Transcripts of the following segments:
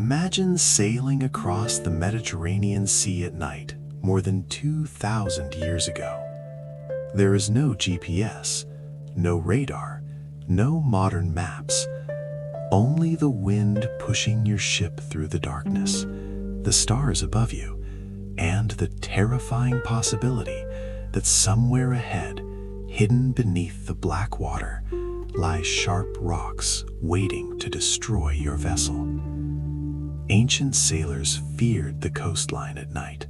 Imagine sailing across the Mediterranean Sea at night more than 2,000 years ago. There is no GPS, no radar, no modern maps. Only the wind pushing your ship through the darkness, the stars above you, and the terrifying possibility that somewhere ahead, hidden beneath the black water, lie sharp rocks waiting to destroy your vessel. Ancient sailors feared the coastline at night.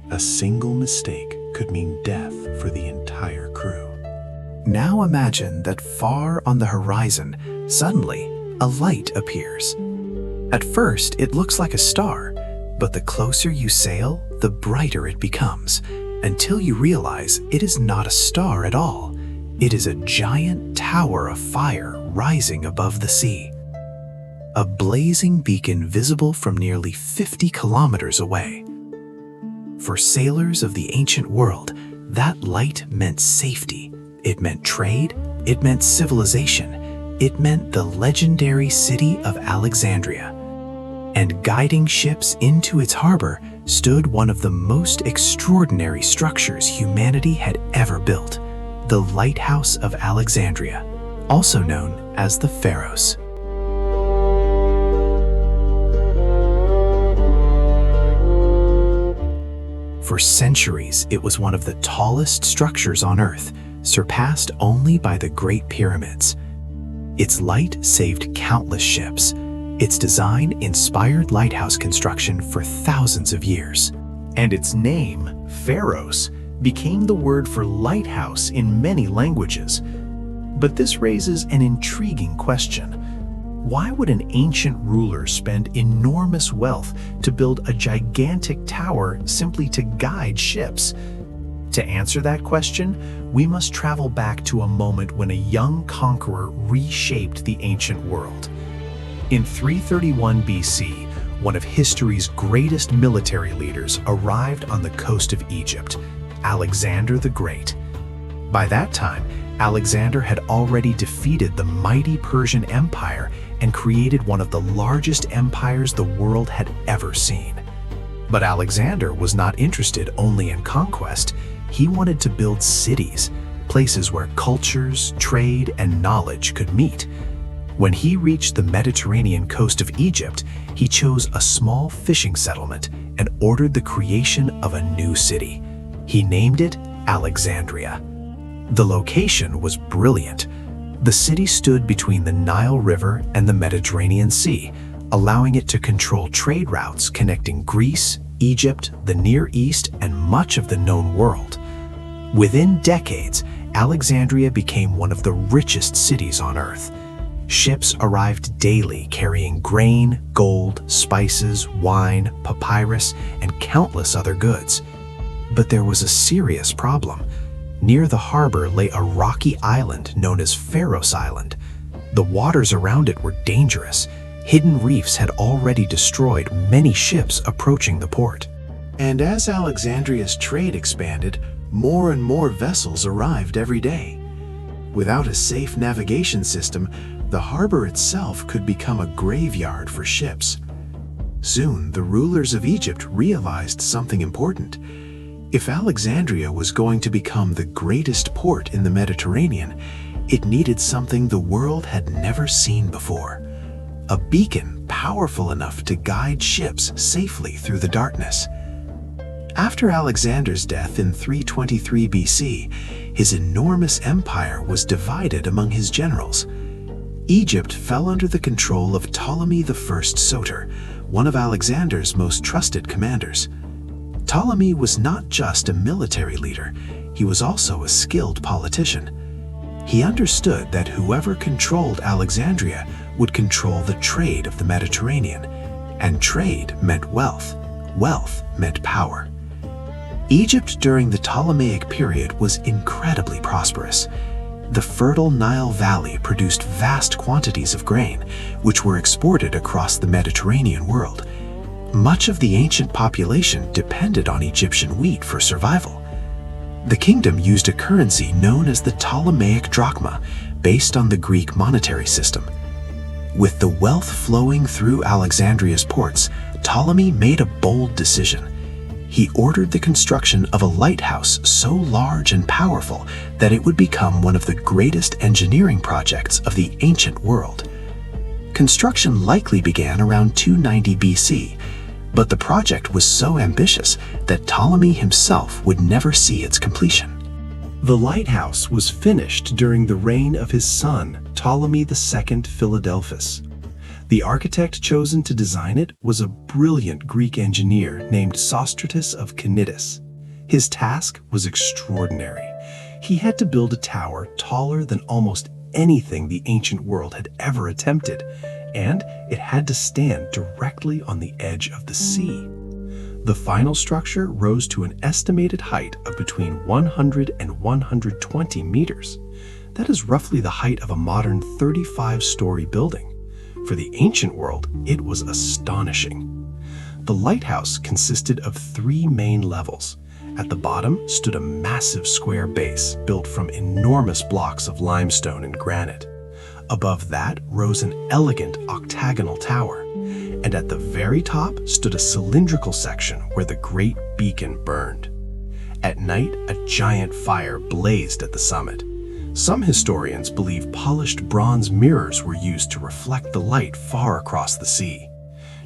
A single mistake could mean death for the entire crew. Now imagine that far on the horizon, suddenly, a light appears. At first, it looks like a star, but the closer you sail, the brighter it becomes, until you realize it is not a star at all. It is a giant tower of fire rising above the sea. A blazing beacon visible from nearly 50 kilometers away. For sailors of the ancient world, that light meant safety. It meant trade. It meant civilization. It meant the legendary city of Alexandria. And guiding ships into its harbor stood one of the most extraordinary structures humanity had ever built, the Lighthouse of Alexandria, also known as the Pharos. For centuries, it was one of the tallest structures on Earth, surpassed only by the Great Pyramids. Its light saved countless ships. Its design inspired lighthouse construction for thousands of years. And its name, Pharos, became the word for lighthouse in many languages. But this raises an intriguing question. Why would an ancient ruler spend enormous wealth to build a gigantic tower simply to guide ships? To answer that question, we must travel back to a moment when a young conqueror reshaped the ancient world. In 331 BC, one of history's greatest military leaders arrived on the coast of Egypt, Alexander the Great. By that time, Alexander had already defeated the mighty Persian Empire and created one of the largest empires the world had ever seen. But Alexander was not interested only in conquest. He wanted to build cities, places where cultures, trade, and knowledge could meet. When he reached the Mediterranean coast of Egypt, he chose a small fishing settlement and ordered the creation of a new city. He named it Alexandria. The location was brilliant. The city stood between the Nile River and the Mediterranean Sea, allowing it to control trade routes connecting Greece, Egypt, the Near East, and much of the known world. Within decades, Alexandria became one of the richest cities on Earth. Ships arrived daily carrying grain, gold, spices, wine, papyrus, and countless other goods. But there was a serious problem. Near the harbor lay a rocky island known as Pharos Island. The waters around it were dangerous. Hidden reefs had already destroyed many ships approaching the port. And as Alexandria's trade expanded, more and more vessels arrived every day. Without a safe navigation system, the harbor itself could become a graveyard for ships. Soon, the rulers of Egypt realized something important. If Alexandria was going to become the greatest port in the Mediterranean, it needed something the world had never seen before. A beacon powerful enough to guide ships safely through the darkness. After Alexander's death in 323 BC, his enormous empire was divided among his generals. Egypt fell under the control of Ptolemy I Soter, one of Alexander's most trusted commanders. Ptolemy was not just a military leader, he was also a skilled politician. He understood that whoever controlled Alexandria would control the trade of the Mediterranean, and trade meant wealth. Wealth meant power. Egypt during the Ptolemaic period was incredibly prosperous. The fertile Nile Valley produced vast quantities of grain, which were exported across the Mediterranean world. Much of the ancient population depended on Egyptian wheat for survival. The kingdom used a currency known as the Ptolemaic drachma, based on the Greek monetary system. With the wealth flowing through Alexandria's ports, Ptolemy made a bold decision. He ordered the construction of a lighthouse so large and powerful that it would become one of the greatest engineering projects of the ancient world. Construction likely began around 290 BC, but the project was so ambitious that Ptolemy himself would never see its completion. The lighthouse was finished during the reign of his son, Ptolemy II Philadelphus. The architect chosen to design it was a brilliant Greek engineer named Sostratus of Cnidus. His task was extraordinary. He had to build a tower taller than almost anything the ancient world had ever attempted, and it had to stand directly on the edge of the sea. The final structure rose to an estimated height of between 100 and 120 meters. That is roughly the height of a modern 35-story building. For the ancient world, it was astonishing. The lighthouse consisted of 3 main levels. At the bottom stood a massive square base built from enormous blocks of limestone and granite. Above that rose an elegant octagonal tower, and at the very top stood a cylindrical section where the great beacon burned. At night, a giant fire blazed at the summit. Some historians believe polished bronze mirrors were used to reflect the light far across the sea.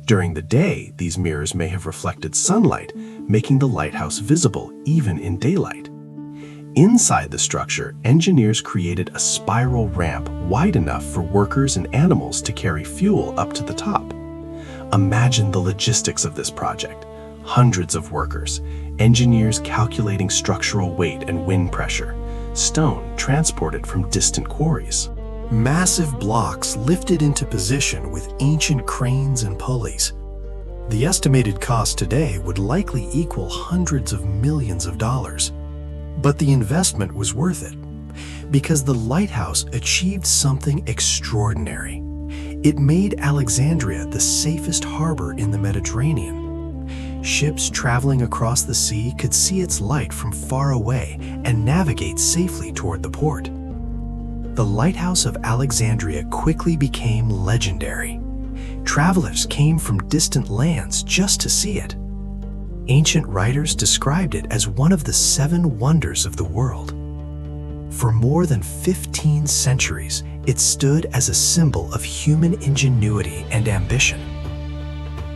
During the day, these mirrors may have reflected sunlight, making the lighthouse visible even in daylight. Inside the structure, engineers created a spiral ramp wide enough for workers and animals to carry fuel up to the top. Imagine the logistics of this project. Hundreds of workers, engineers calculating structural weight and wind pressure, stone transported from distant quarries. Massive blocks lifted into position with ancient cranes and pulleys. The estimated cost today would likely equal hundreds of millions of dollars. But the investment was worth it, because the lighthouse achieved something extraordinary. It made Alexandria the safest harbor in the Mediterranean. Ships traveling across the sea could see its light from far away and navigate safely toward the port. The Lighthouse of Alexandria quickly became legendary. Travelers came from distant lands just to see it. Ancient writers described it as one of the 7 wonders of the world. For more than 15 centuries, it stood as a symbol of human ingenuity and ambition.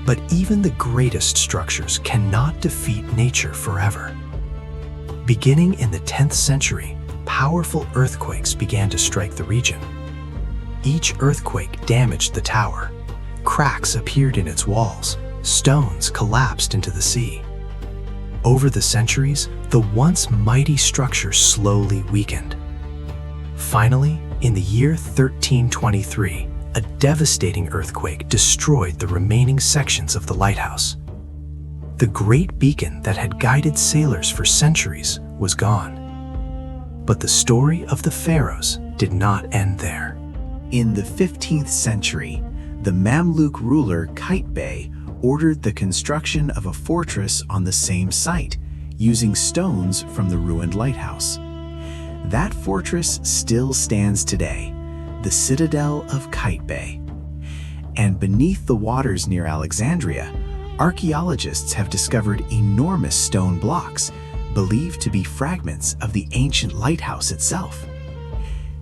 But even the greatest structures cannot defeat nature forever. Beginning in the 10th century, powerful earthquakes began to strike the region. Each earthquake damaged the tower. Cracks appeared in its walls. Stones collapsed into the sea. Over the centuries, the once mighty structure slowly weakened. Finally, in the year 1323, a devastating earthquake destroyed the remaining sections of the lighthouse. The great beacon that had guided sailors for centuries was gone. But the story of the Pharos did not end there. In the 15th century, the Mamluk ruler Qaitbay ordered the construction of a fortress on the same site, using stones from the ruined lighthouse. That fortress still stands today, the Citadel of Qaitbay. And beneath the waters near Alexandria, archaeologists have discovered enormous stone blocks, believed to be fragments of the ancient lighthouse itself.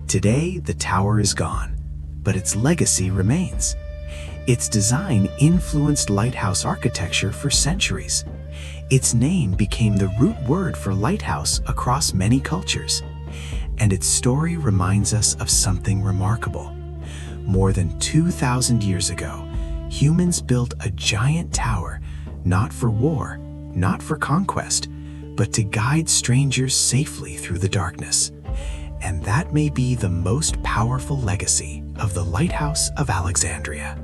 Today, the tower is gone, but its legacy remains. Its design influenced lighthouse architecture for centuries. Its name became the root word for lighthouse across many cultures. And its story reminds us of something remarkable. More than 2,000 years ago, humans built a giant tower, not for war, not for conquest, but to guide strangers safely through the darkness. And that may be the most powerful legacy of the Lighthouse of Alexandria.